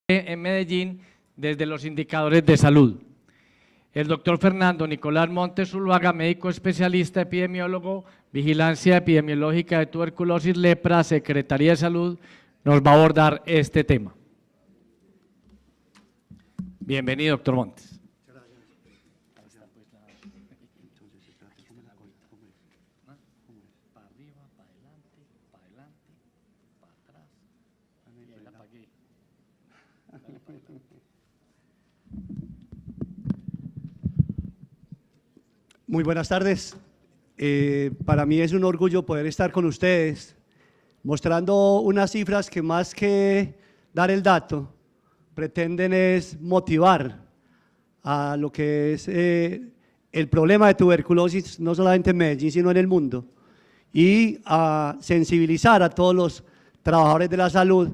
en Medellín desde los indicadores de salud. El doctor Fernando Nicolás Montes Zuluaga, médico especialista epidemiólogo, vigilancia epidemiológica de tuberculosis, lepra, Secretaría de Salud, nos va a abordar este tema. Bienvenido, doctor Montes. Muy buenas tardes. Para mí es un orgullo poder estar con ustedes mostrando unas cifras que más que dar el dato pretenden es motivar a lo que es el problema de tuberculosis no solamente en Medellín sino en el mundo, y a sensibilizar a todos los trabajadores de la salud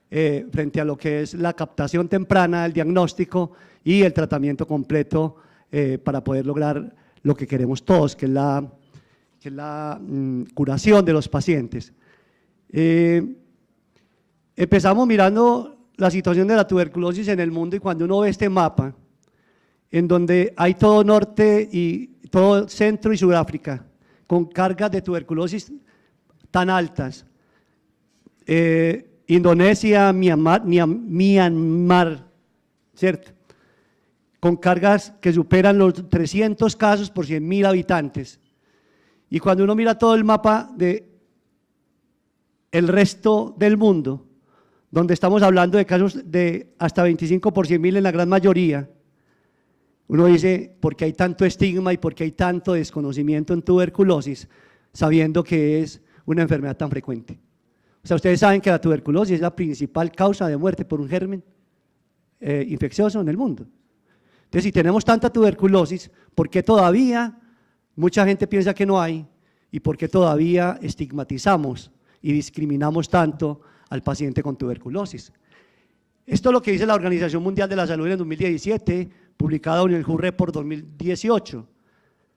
frente a lo que es la captación temprana, el diagnóstico y el tratamiento completo para poder lograr lo que queremos todos, que es la curación de los pacientes. Empezamos mirando la situación de la tuberculosis en el mundo, y cuando uno ve este mapa, en donde hay todo norte y todo centro y Sudáfrica, con cargas de tuberculosis tan altas, Indonesia, Myanmar, ¿cierto?, con cargas que superan los 300 casos por 100.000 habitantes. Y cuando uno mira todo el mapa de el resto del mundo, donde estamos hablando de casos de hasta 25 por 100.000 en la gran mayoría, uno dice, ¿por qué hay tanto estigma y por qué hay tanto desconocimiento en tuberculosis, sabiendo que es una enfermedad tan frecuente? O sea, ustedes saben que la tuberculosis es la principal causa de muerte por un germen infeccioso en el mundo. Entonces, si tenemos tanta tuberculosis, ¿por qué todavía mucha gente piensa que no hay? ¿Y por qué todavía estigmatizamos y discriminamos tanto al paciente con tuberculosis? Esto es lo que dice la Organización Mundial de la Salud en el 2017, publicado en el WHO Report 2018.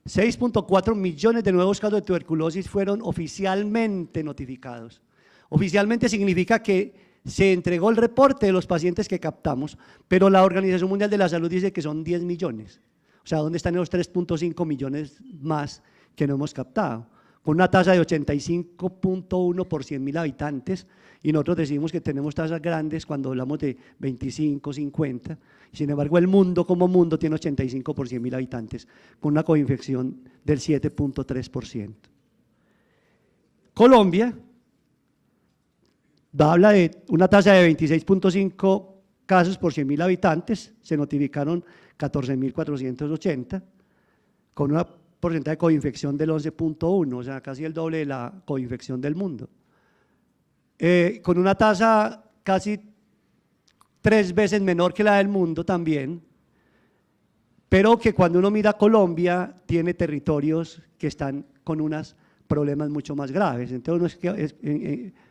6.4 millones de nuevos casos de tuberculosis fueron oficialmente notificados. Oficialmente significa que se entregó el reporte de los pacientes que captamos, pero la Organización Mundial de la Salud dice que son 10 millones. O sea, ¿dónde están los 3.5 millones más que no hemos captado? Con una tasa de 85.1 por 100.000 habitantes, y nosotros decimos que tenemos tasas grandes cuando hablamos de 25, 50, sin embargo el mundo como mundo tiene 85 por 100.000 habitantes, con una coinfección del 7.3%. Colombia habla de una tasa de 26.5 casos por 100.000 habitantes, se notificaron 14.480, con una porcentaje de coinfección del 11.1, o sea, casi el doble de la coinfección del mundo. Con una tasa casi 3 veces menor que la del mundo también, pero que cuando uno mira Colombia tiene territorios que están con unos problemas mucho más graves. Entonces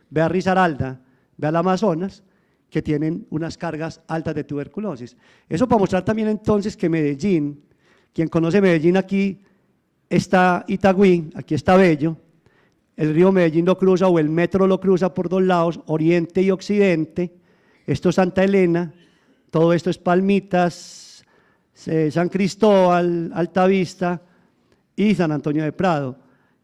ve a Risaralda, ve al Amazonas, que tienen unas cargas altas de tuberculosis. Eso para mostrar también entonces que Medellín, quien conoce Medellín, aquí está Itagüí, aquí está Bello, el río Medellín lo cruza o el metro lo cruza por dos lados, oriente y occidente, esto es Santa Elena, todo esto es Palmitas, San Cristóbal, Altavista y San Antonio de Prado.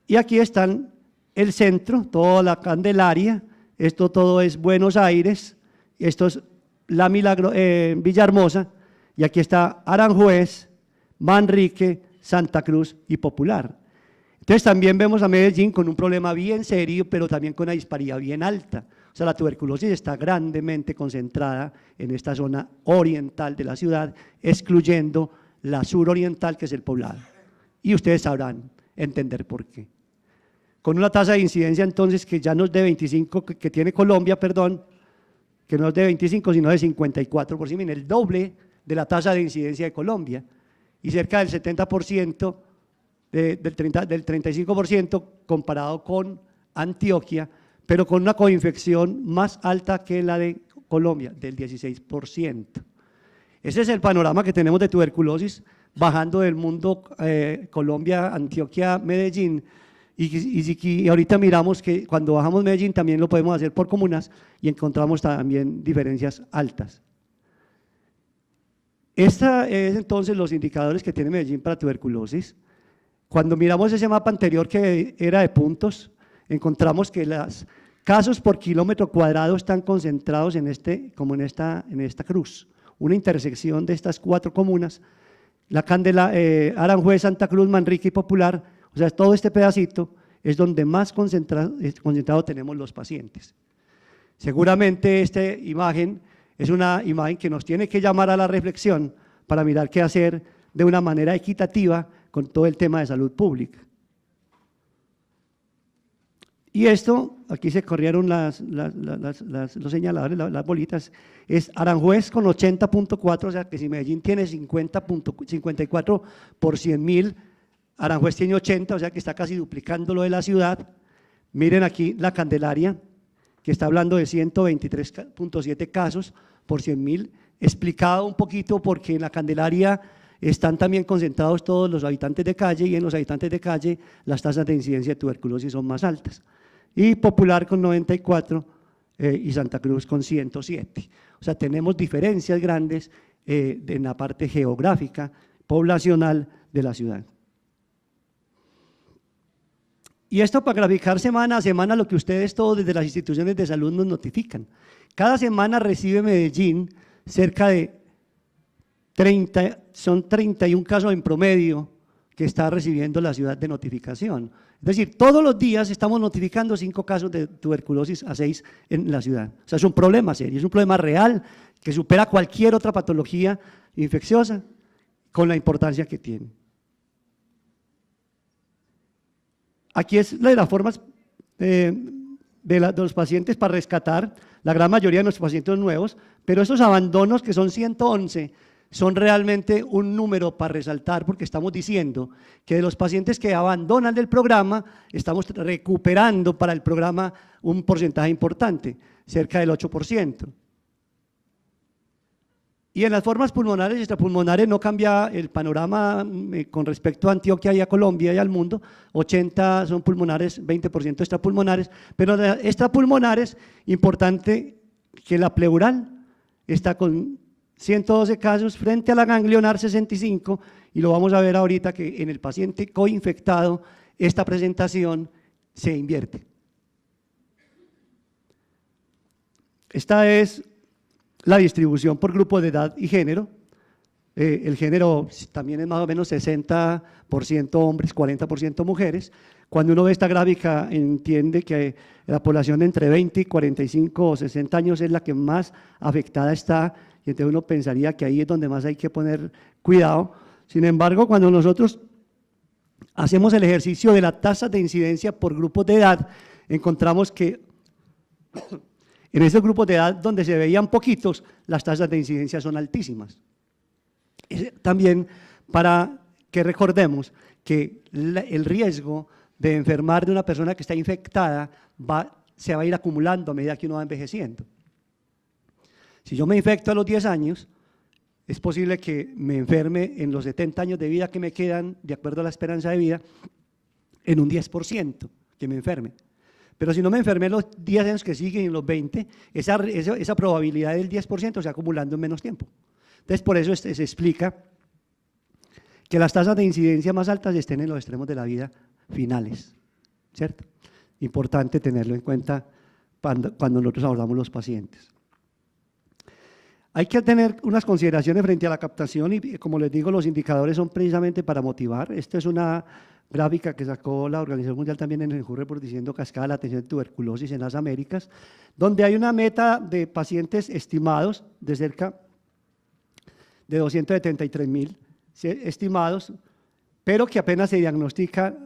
Y aquí están el centro, toda la Candelaria, esto todo es Buenos Aires, esto es la Villahermosa, y aquí está Aranjuez, Manrique, Santa Cruz y Popular. Entonces también vemos a Medellín con un problema bien serio, pero también con una disparidad bien alta. O sea, la tuberculosis está grandemente concentrada en esta zona oriental de la ciudad, excluyendo la suroriental, que es el Poblado. Y ustedes sabrán entender por qué. Con una tasa de incidencia entonces que ya no es de 25, que tiene Colombia, perdón, que no es de 25 sino de 54 por 100.000, el doble de la tasa de incidencia de Colombia, y cerca del 70%, del 35% comparado con Antioquia, pero con una coinfección más alta que la de Colombia, del 16%. Ese es el panorama que tenemos de tuberculosis bajando del mundo, Colombia, Antioquia, Medellín. Y ahorita miramos que cuando bajamos Medellín también lo podemos hacer por comunas y encontramos también diferencias altas. Esta es entonces los indicadores que tiene Medellín para tuberculosis. Cuando miramos ese mapa anterior que era de puntos, encontramos que los casos por kilómetro cuadrado están concentrados como en esta cruz, una intersección de estas 4 comunas, la Candela, Aranjuez, Santa Cruz, Manrique y Popular, o sea, todo este pedacito es donde más concentrado tenemos los pacientes. Seguramente esta imagen es una imagen que nos tiene que llamar a la reflexión para mirar qué hacer de una manera equitativa con todo el tema de salud pública. Y esto, aquí se corrieron los señaladores, las bolitas, es Aranjuez con 80.4, o sea que si Medellín tiene 54 por 100.000, Aranjuez tiene 80, o sea que está casi duplicando lo de la ciudad. Miren aquí la Candelaria, que está hablando de 123.7 casos por 100.000, explicado un poquito porque en la Candelaria están también concentrados todos los habitantes de calle y en los habitantes de calle las tasas de incidencia de tuberculosis son más altas. Y Popular con 94 y Santa Cruz con 107. O sea, tenemos diferencias grandes en la parte geográfica, poblacional de la ciudad. Y esto para graficar semana a semana lo que ustedes todos desde las instituciones de salud nos notifican. Cada semana recibe Medellín cerca de 31 casos en promedio que está recibiendo la ciudad de notificación. Es decir, todos los días estamos notificando 5 casos de tuberculosis a 6 en la ciudad. O sea, es un problema serio, es un problema real que supera cualquier otra patología infecciosa con la importancia que tiene. Aquí es la de las formas de los pacientes para rescatar, la gran mayoría de nuestros pacientes nuevos, pero esos abandonos que son 111 son realmente un número para resaltar porque estamos diciendo que de los pacientes que abandonan del programa, estamos recuperando para el programa un porcentaje importante, cerca del 8%. Y en las formas pulmonares y extrapulmonares no cambia el panorama con respecto a Antioquia y a Colombia y al mundo, 80 son pulmonares, 20% extrapulmonares, pero de extrapulmonares, importante que la pleural está con 112 casos frente a la ganglionar 65, y lo vamos a ver ahorita que en el paciente coinfectado esta presentación se invierte. Esta es la distribución por grupo de edad y género. El género también es más o menos 60% hombres, 40% mujeres. Cuando uno ve esta gráfica entiende que la población entre 20 y 45 o 60 años es la que más afectada está, y entonces uno pensaría que ahí es donde más hay que poner cuidado. Sin embargo, cuando nosotros hacemos el ejercicio de la tasa de incidencia por grupos de edad, encontramos que en esos grupos de edad donde se veían poquitos, las tasas de incidencia son altísimas. También para que recordemos que el riesgo de enfermar de una persona que está infectada se va a ir acumulando a medida que uno va envejeciendo. Si yo me infecto a los 10 años, es posible que me enferme en los 70 años de vida que me quedan, de acuerdo a la esperanza de vida, en un 10% que me enferme. Pero si no me enfermé los 10 años que siguen y en los 20, esa probabilidad del 10% se va acumulando en menos tiempo. Entonces, por eso se explica que las tasas de incidencia más altas estén en los extremos de la vida finales, ¿cierto? Importante tenerlo en cuenta cuando nosotros abordamos los pacientes. Hay que tener unas consideraciones frente a la captación y, como les digo, los indicadores son precisamente para motivar. Esta es una gráfica que sacó la Organización Mundial también en el Report diciendo cascada de la atención de tuberculosis en las Américas, donde hay una meta de pacientes estimados de cerca de 273.000 estimados, pero que apenas se diagnostica,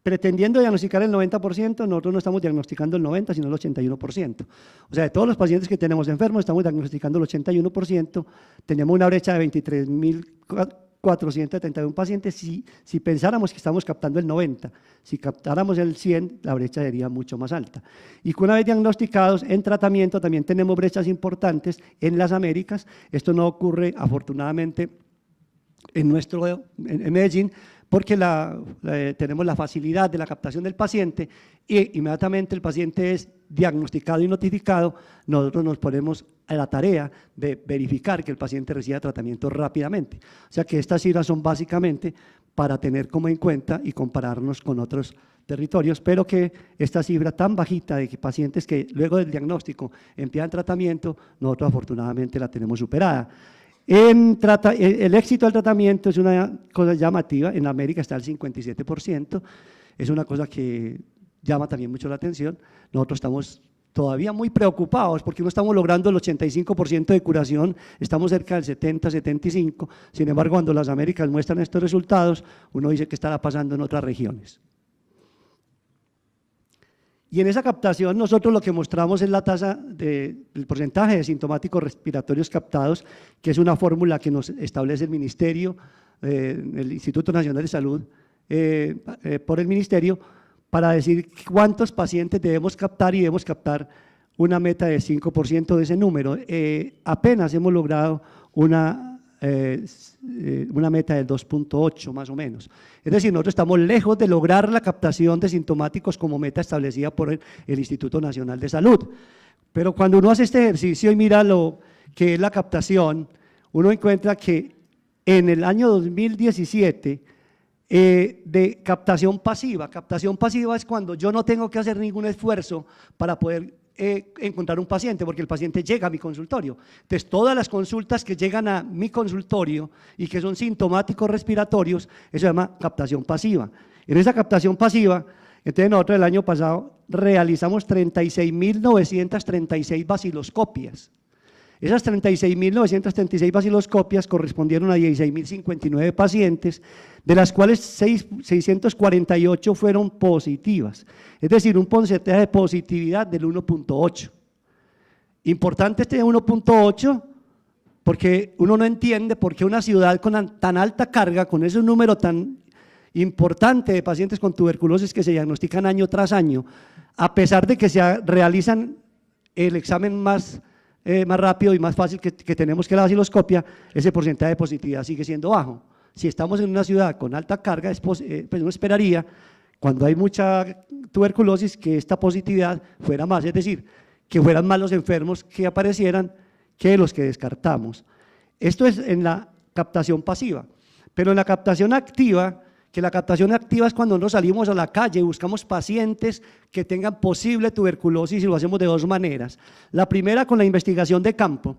pretendiendo diagnosticar el 90%, nosotros no estamos diagnosticando el 90%, sino el 81%. O sea, de todos los pacientes que tenemos enfermos, estamos diagnosticando el 81%, tenemos una brecha de 23.471 pacientes. Si pensáramos que estamos captando el 90%, si captáramos el 100%, la brecha sería mucho más alta. Y que una vez diagnosticados en tratamiento, también tenemos brechas importantes en las Américas. Esto no ocurre, afortunadamente, en Medellín, porque tenemos la facilidad de la captación del paciente y inmediatamente el paciente es diagnosticado y notificado, nosotros nos ponemos a la tarea de verificar que el paciente reciba tratamiento rápidamente. O sea que estas cifras son básicamente para tener como en cuenta y compararnos con otros territorios, pero que esta cifra tan bajita de que pacientes que luego del diagnóstico empiezan tratamiento, nosotros afortunadamente la tenemos superada. El éxito del tratamiento es una cosa llamativa, en América está el 57%, es una cosa que llama también mucho la atención. Nosotros estamos todavía muy preocupados porque no estamos logrando el 85% de curación, estamos cerca del 70-75%, sin embargo cuando las Américas muestran estos resultados, uno dice que estará pasando en otras regiones. Y en esa captación nosotros lo que mostramos es la tasa del porcentaje de sintomáticos respiratorios captados, que es una fórmula que nos establece el Ministerio, el Instituto Nacional de Salud, por el Ministerio, para decir cuántos pacientes debemos captar y debemos captar una meta del 5% de ese número. Apenas hemos logrado una meta del 2.8 más o menos. Es decir, nosotros estamos lejos de lograr la captación de sintomáticos como meta establecida por el Instituto Nacional de Salud. Pero cuando uno hace este ejercicio y mira lo que es la captación, uno encuentra que en el año 2017 de captación pasiva es cuando yo no tengo que hacer ningún esfuerzo para poder encontrar un paciente, porque el paciente llega a mi consultorio. Entonces, todas las consultas que llegan a mi consultorio y que son sintomáticos respiratorios, eso se llama captación pasiva. En esa captación pasiva, entonces nosotros el año pasado realizamos 36.936 vaciloscopias. Esas 36.936 vaciloscopias correspondieron a 16.059 pacientes, de las cuales 648 fueron positivas, es decir, un porcentaje de positividad del 1.8. Importante este 1.8 porque uno no entiende por qué una ciudad con tan alta carga, con ese número tan importante de pacientes con tuberculosis que se diagnostican año tras año, a pesar de que se realizan el examen más rápido y más fácil que tenemos que la vaciloscopia, ese porcentaje de positividad sigue siendo bajo. Si estamos en una ciudad con alta carga, pues uno esperaría, cuando hay mucha tuberculosis, que esta positividad fuera más, es decir, que fueran más los enfermos que aparecieran que los que descartamos. Esto es en la captación pasiva, pero en la captación activa, que la captación activa es cuando nosotros salimos a la calle y buscamos pacientes que tengan posible tuberculosis y lo hacemos de dos maneras. La primera con la investigación de campo.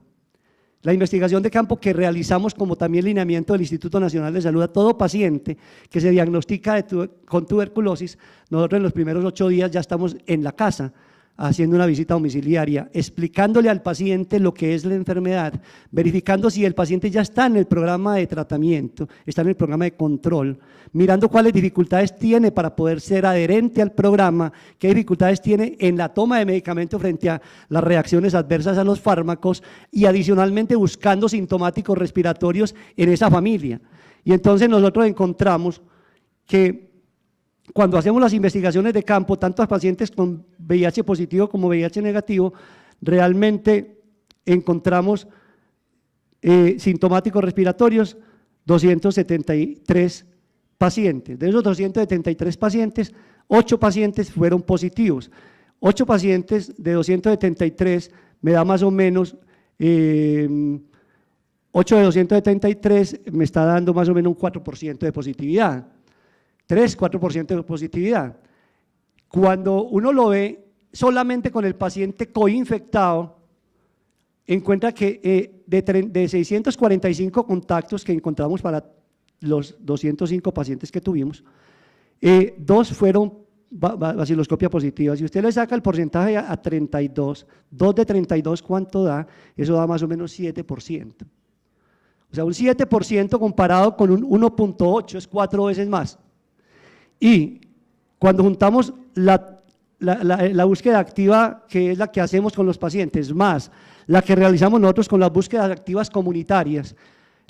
La investigación de campo que realizamos como también lineamiento del Instituto Nacional de Salud a todo paciente que se diagnostica con tuberculosis, nosotros en los primeros 8 días ya estamos en la casa haciendo una visita domiciliaria, explicándole al paciente lo que es la enfermedad, verificando si el paciente ya está en el programa de tratamiento, está en el programa de control, mirando cuáles dificultades tiene para poder ser adherente al programa, qué dificultades tiene en la toma de medicamentos frente a las reacciones adversas a los fármacos y adicionalmente buscando sintomáticos respiratorios en esa familia. Y entonces nosotros encontramos que cuando hacemos las investigaciones de campo, tanto a pacientes con VIH positivo como VIH negativo, realmente encontramos sintomáticos respiratorios 273 pacientes. De esos 273 pacientes, 8 pacientes fueron positivos. 8 pacientes de 273 me da más o menos, 8 de 273 me está dando más o menos un 4% de positividad. 3-4% de positividad. Cuando uno lo ve solamente con el paciente coinfectado, encuentra que de 645 contactos que encontramos para los 205 pacientes que tuvimos, 2 fueron vaciloscopia positiva. Si usted le saca el porcentaje a 32, 2 de 32, ¿cuánto da? Eso da más o menos 7%. O sea, un 7% comparado con un 1.8 es 4 veces más. Y cuando juntamos la búsqueda activa, que es la que hacemos con los pacientes, más la que realizamos nosotros con las búsquedas activas comunitarias,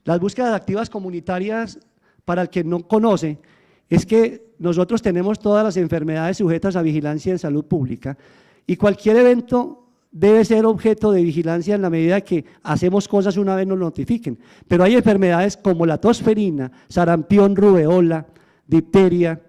las búsquedas activas comunitarias, para el que no conoce, es que nosotros tenemos todas las enfermedades sujetas a vigilancia en salud pública y cualquier evento debe ser objeto de vigilancia en la medida que hacemos cosas una vez nos notifiquen, pero hay enfermedades como la tosferina, sarampión, rubeola, difteria,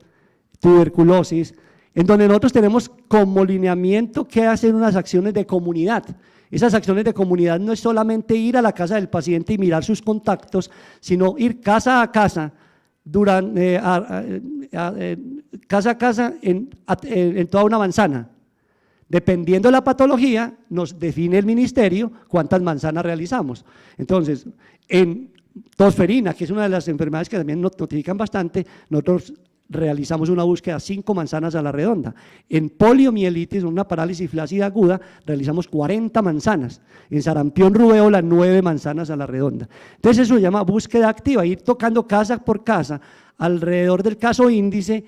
tuberculosis, en donde nosotros tenemos como lineamiento que hacer unas acciones de comunidad. Esas acciones de comunidad no es solamente ir a la casa del paciente y mirar sus contactos, sino ir casa a casa, casa a casa en toda una manzana. Dependiendo de la patología, nos define el ministerio cuántas manzanas realizamos. Entonces, en tosferina, que es una de las enfermedades que también nos notifican bastante, nosotros realizamos una búsqueda 5 manzanas a la redonda. En poliomielitis, una parálisis flácida aguda, realizamos 40 manzanas. En sarampión rubéola, 9 manzanas a la redonda. Entonces eso se llama búsqueda activa, ir tocando casa por casa alrededor del caso índice,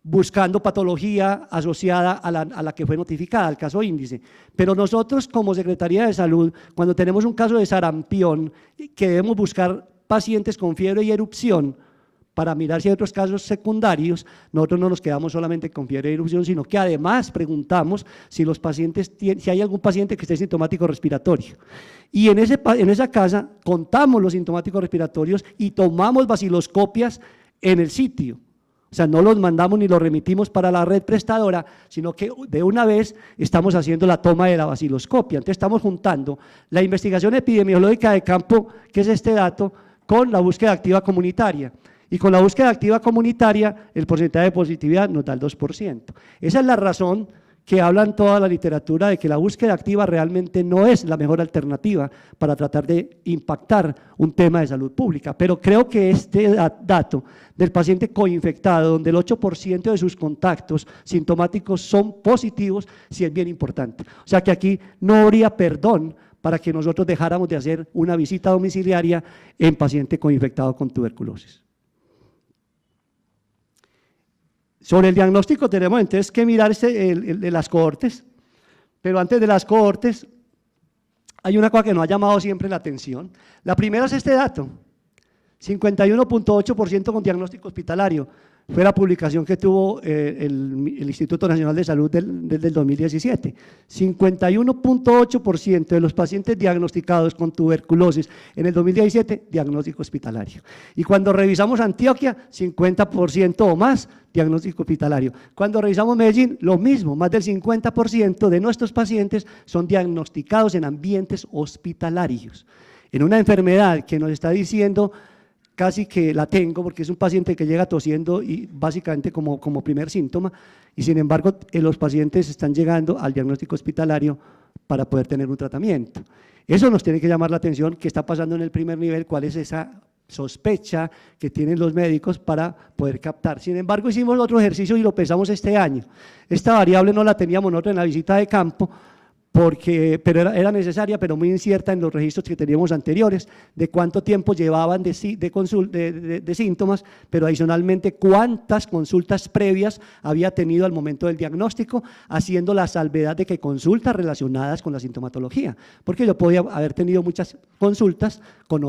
buscando patología asociada a la que fue notificada, al caso índice. Pero nosotros como Secretaría de Salud, cuando tenemos un caso de sarampión, que debemos buscar pacientes con fiebre y erupción, para mirar si hay otros casos secundarios, nosotros no nos quedamos solamente con fiebre y erupción, sino que además preguntamos si los pacientes si hay algún paciente que esté sintomático respiratorio. Y en esa casa contamos los sintomáticos respiratorios y tomamos vaciloscopias en el sitio. O sea, no los mandamos ni los remitimos para la red prestadora, sino que de una vez estamos haciendo la toma de la vaciloscopia. Entonces estamos juntando la investigación epidemiológica de campo, que es este dato, con la búsqueda activa comunitaria. Y con la búsqueda activa comunitaria, el porcentaje de positividad nos da el 2%. Esa es la razón que habla en toda la literatura de que la búsqueda activa realmente no es la mejor alternativa para tratar de impactar un tema de salud pública. Pero creo que este dato del paciente coinfectado, donde el 8% de sus contactos sintomáticos son positivos, sí es bien importante. O sea que aquí no habría perdón para que nosotros dejáramos de hacer una visita domiciliaria en paciente coinfectado con tuberculosis. Sobre el diagnóstico tenemos entonces que mirar el de las cohortes, pero antes de las cohortes hay una cosa que nos ha llamado siempre la atención. La primera es este dato, 51.8% con diagnóstico hospitalario. Fue la publicación que tuvo el Instituto Nacional de Salud desde el 2017. 51.8% de los pacientes diagnosticados con tuberculosis en el 2017, diagnóstico hospitalario. Y cuando revisamos Antioquia, 50% o más, diagnóstico hospitalario. Cuando revisamos Medellín, lo mismo, más del 50% de nuestros pacientes son diagnosticados en ambientes hospitalarios. En una enfermedad que nos está diciendo casi que la tengo, porque es un paciente que llega tosiendo y básicamente como primer síntoma, y sin embargo los pacientes están llegando al diagnóstico hospitalario para poder tener un tratamiento. Eso nos tiene que llamar la atención, qué está pasando en el primer nivel, cuál es esa sospecha que tienen los médicos para poder captar. Sin embargo, hicimos otro ejercicio y lo pensamos este año. Esta variable no la teníamos nosotros en la visita de campo, pero era necesaria, pero muy incierta en los registros que teníamos anteriores, de cuánto tiempo llevaban de síntomas, pero adicionalmente cuántas consultas previas había tenido al momento del diagnóstico, haciendo la salvedad de que consultas relacionadas con la sintomatología, porque yo podía haber tenido muchas consultas con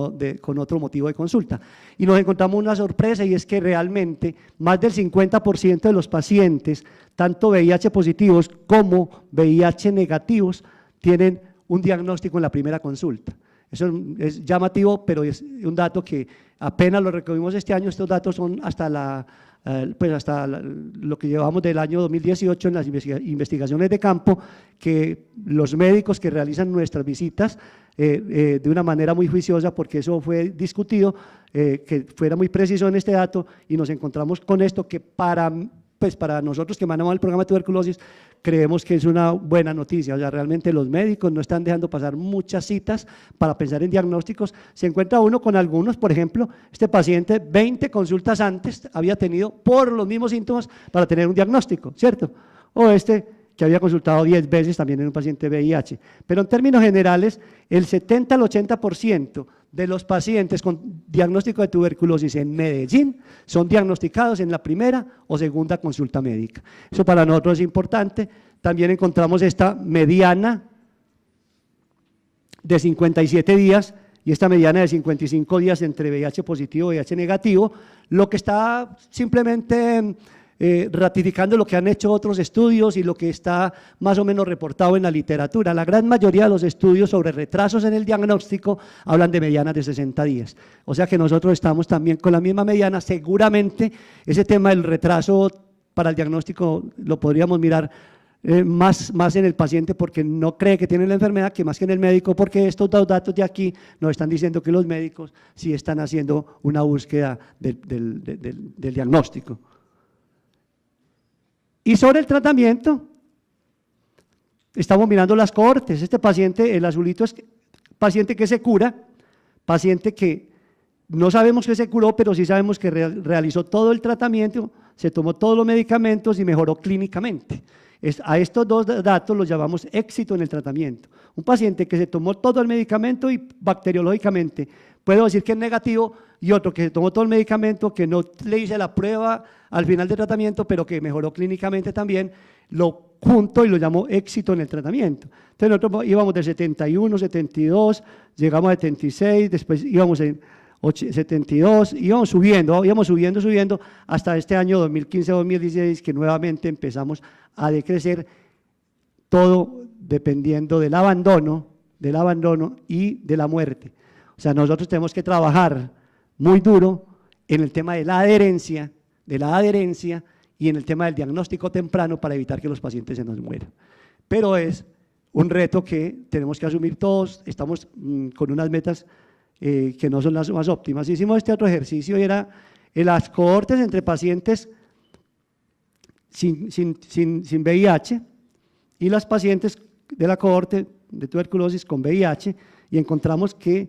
otro motivo de consulta. Y nos encontramos una sorpresa, y es que realmente más del 50% de los pacientes, tanto VIH positivos como VIH negativos, tienen un diagnóstico en la primera consulta. Eso es llamativo, pero es un dato que apenas lo recogimos este año. Estos datos son hasta lo que llevamos del año 2018 en las investigaciones de campo, que los médicos que realizan nuestras visitas de una manera muy juiciosa, porque eso fue discutido, que fuera muy preciso en este dato, y nos encontramos con esto que para nosotros que manejamos el programa de tuberculosis, creemos que es una buena noticia. O sea, realmente los médicos no están dejando pasar muchas citas para pensar en diagnósticos. Se encuentra uno con algunos, por ejemplo, este paciente 20 consultas antes había tenido por los mismos síntomas para tener un diagnóstico, ¿cierto? O que había consultado 10 veces también en un paciente VIH. Pero en términos generales, el 70 al 80% de los pacientes con diagnóstico de tuberculosis en Medellín son diagnosticados en la primera o segunda consulta médica. Eso para nosotros es importante. También encontramos esta mediana de 57 días y esta mediana de 55 días entre VIH positivo y VIH negativo, lo que está simplemente ratificando lo que han hecho otros estudios y lo que está más o menos reportado en la literatura. La gran mayoría de los estudios sobre retrasos en el diagnóstico hablan de medianas de 60 días. O sea que nosotros estamos también con la misma mediana. Seguramente ese tema del retraso para el diagnóstico lo podríamos mirar más en el paciente porque no cree que tiene la enfermedad que más que en el médico, porque estos dos datos de aquí nos están diciendo que los médicos sí están haciendo una búsqueda del diagnóstico. Y sobre el tratamiento, estamos mirando las cohortes. Este paciente, el azulito, es paciente que se cura, paciente que no sabemos que se curó, pero sí sabemos que realizó todo el tratamiento, se tomó todos los medicamentos y mejoró clínicamente. A estos dos datos los llamamos éxito en el tratamiento. Un paciente que se tomó todo el medicamento y bacteriológicamente puedo decir que es negativo, y otro que se tomó todo el medicamento, que no le hice la prueba al final del tratamiento, pero que mejoró clínicamente también, lo junto y lo llamo éxito en el tratamiento. Entonces nosotros íbamos de 71, 72, llegamos a 76, después íbamos en 72, íbamos subiendo hasta este año 2015-2016 que nuevamente empezamos a decrecer, todo dependiendo del abandono y de la muerte. O sea, nosotros tenemos que trabajar muy duro en el tema de la adherencia y en el tema del diagnóstico temprano para evitar que los pacientes se nos mueran. Pero es un reto que tenemos que asumir todos, estamos con unas metas que no son las más óptimas. Hicimos este otro ejercicio y era en las cohortes entre pacientes sin VIH y las pacientes de la cohorte de tuberculosis con VIH, y encontramos que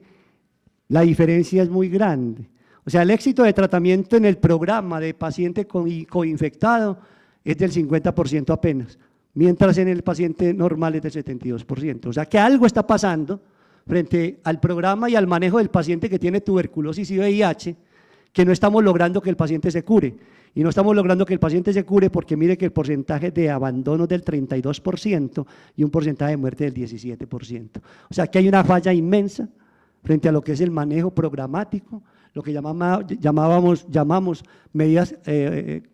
la diferencia es muy grande. O sea, el éxito de tratamiento en el programa de paciente coinfectado es del 50% apenas, mientras en el paciente normal es del 72%. O sea, que algo está pasando frente al programa y al manejo del paciente que tiene tuberculosis y VIH, que no estamos logrando que el paciente se cure. Y no estamos logrando que el paciente se cure porque mire que el porcentaje de abandono es del 32% y un porcentaje de muerte del 17%. O sea, que hay una falla inmensa frente a lo que es el manejo programático, lo que llamamos medidas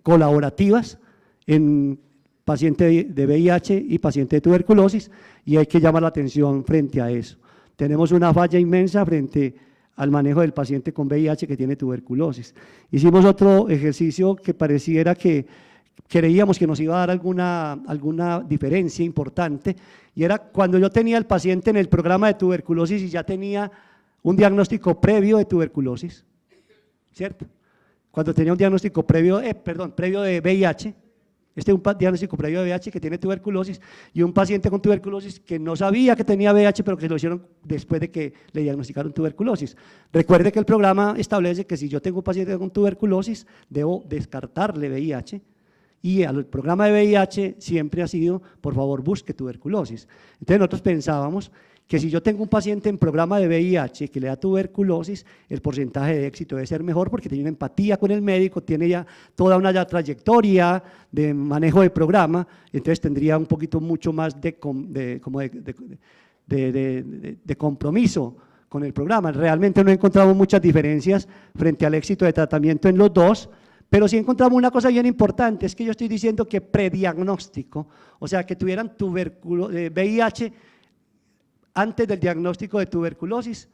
colaborativas en paciente de VIH y paciente de tuberculosis, y hay que llamar la atención frente a eso. Tenemos una falla inmensa frente al manejo del paciente con VIH que tiene tuberculosis. Hicimos otro ejercicio que pareciera que creíamos que nos iba a dar alguna diferencia importante, y era cuando yo tenía el paciente en el programa de tuberculosis y ya tenía un diagnóstico previo de tuberculosis, ¿cierto? Cuando tenía un diagnóstico previo de VIH, un diagnóstico previo de VIH que tiene tuberculosis, y un paciente con tuberculosis que no sabía que tenía VIH, pero que se lo hicieron después de que le diagnosticaron tuberculosis. Recuerde que el programa establece que si yo tengo un paciente con tuberculosis, debo descartarle VIH, y el programa de VIH siempre ha sido, por favor, busque tuberculosis. Entonces nosotros pensábamos que si yo tengo un paciente en programa de VIH que le da tuberculosis, el porcentaje de éxito debe ser mejor porque tiene una empatía con el médico, tiene ya toda una trayectoria de manejo de programa, entonces tendría un poquito mucho más de compromiso con el programa. Realmente no encontramos muchas diferencias frente al éxito de tratamiento en los dos, pero sí encontramos una cosa bien importante, es que yo estoy diciendo que prediagnóstico, o sea, que tuvieran VIH antes del diagnóstico de tuberculosis,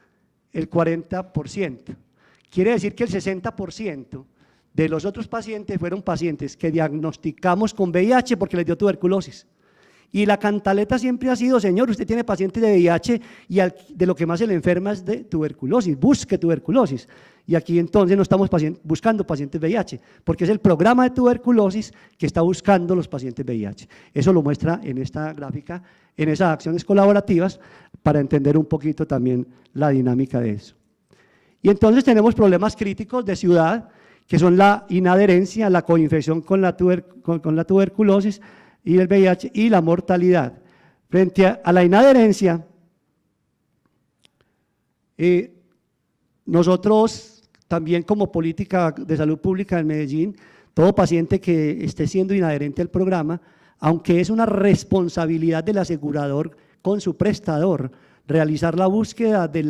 el 40%. Quiere decir que el 60% de los otros pacientes fueron pacientes que diagnosticamos con VIH porque les dio tuberculosis. Y la cantaleta siempre ha sido, señor, usted tiene pacientes de VIH y de lo que más se le enferma es de tuberculosis, busque tuberculosis. Y aquí entonces no estamos buscando pacientes VIH, porque es el programa de tuberculosis que está buscando los pacientes VIH. Eso lo muestra en esta gráfica, en esas acciones colaborativas, para entender un poquito también la dinámica de eso. Y entonces tenemos problemas críticos de ciudad, que son la inadherencia, la coinfección con la tuberculosis y el VIH, y la mortalidad. Frente a la inadherencia, nosotros también como política de salud pública en Medellín, todo paciente que esté siendo inadherente al programa, aunque es una responsabilidad del asegurador con su prestador, realizar la búsqueda de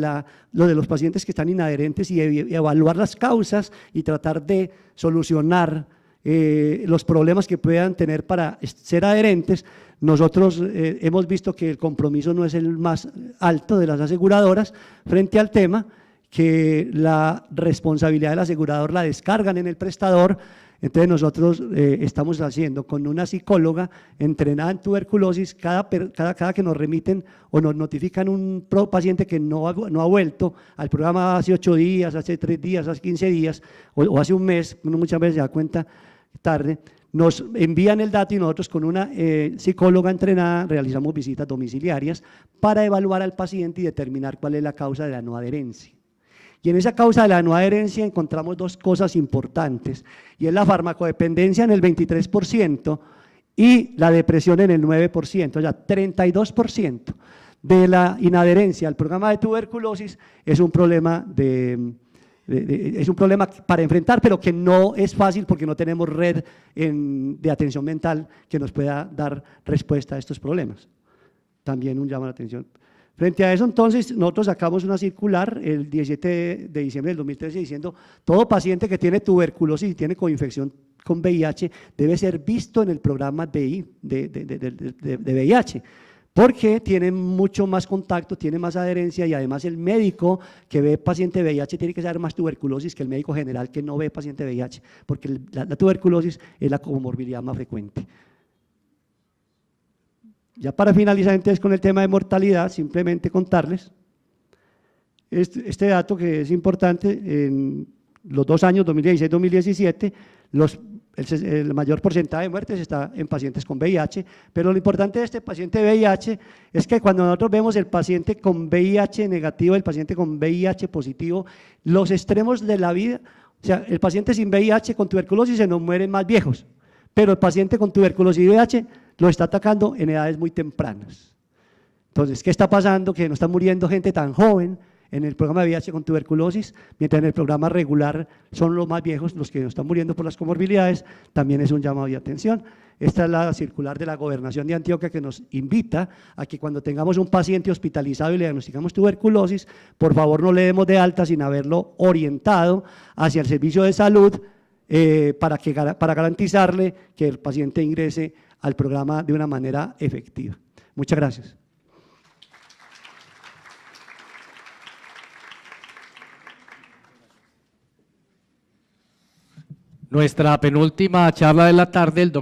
los pacientes que están inadherentes y evaluar las causas y tratar de solucionar los problemas que puedan tener para ser adherentes, nosotros hemos visto que el compromiso no es el más alto de las aseguradoras frente al tema, que la responsabilidad del asegurador la descargan en el prestador. Entonces nosotros estamos haciendo con una psicóloga entrenada en tuberculosis, cada que nos remiten o nos notifican un paciente que no ha vuelto al programa hace 8 días, hace 3 días, hace 15 días o hace un mes, uno muchas veces se da cuenta tarde, nos envían el dato y nosotros con una psicóloga entrenada realizamos visitas domiciliarias para evaluar al paciente y determinar cuál es la causa de la no adherencia. Y en esa causa de la no adherencia encontramos 2 cosas importantes, y es la farmacodependencia en el 23% y la depresión en el 9%, o sea, 32% de la inadherencia al programa de tuberculosis es un problema es un problema para enfrentar, pero que no es fácil porque no tenemos red de atención mental que nos pueda dar respuesta a estos problemas. También un llama la atención. Frente a eso, entonces, nosotros sacamos una circular el 17 de diciembre del 2013 diciendo: todo paciente que tiene tuberculosis y tiene coinfección con VIH debe ser visto en el programa de VIH, porque tiene mucho más contacto, tiene más adherencia, y además el médico que ve paciente VIH tiene que saber más tuberculosis que el médico general que no ve paciente VIH, porque la tuberculosis es la comorbilidad más frecuente. Ya para finalizar entonces con el tema de mortalidad, simplemente contarles este dato que es importante: en los 2 años, 2016-2017, el mayor porcentaje de muertes está en pacientes con VIH, pero lo importante de este paciente VIH es que cuando nosotros vemos el paciente con VIH negativo, el paciente con VIH positivo, los extremos de la vida, o sea, el paciente sin VIH con tuberculosis se nos mueren más viejos, pero el paciente con tuberculosis y VIH lo está atacando en edades muy tempranas. Entonces, ¿qué está pasando? Que no está muriendo gente tan joven en el programa de VIH con tuberculosis, mientras en el programa regular son los más viejos los que están muriendo por las comorbilidades. También es un llamado de atención. Esta es la circular de la Gobernación de Antioquia que nos invita a que cuando tengamos un paciente hospitalizado y le diagnosticamos tuberculosis, por favor no le demos de alta sin haberlo orientado hacia el servicio de salud para garantizarle que el paciente ingrese al programa de una manera efectiva. Muchas gracias. Nuestra penúltima charla de la tarde, el doctor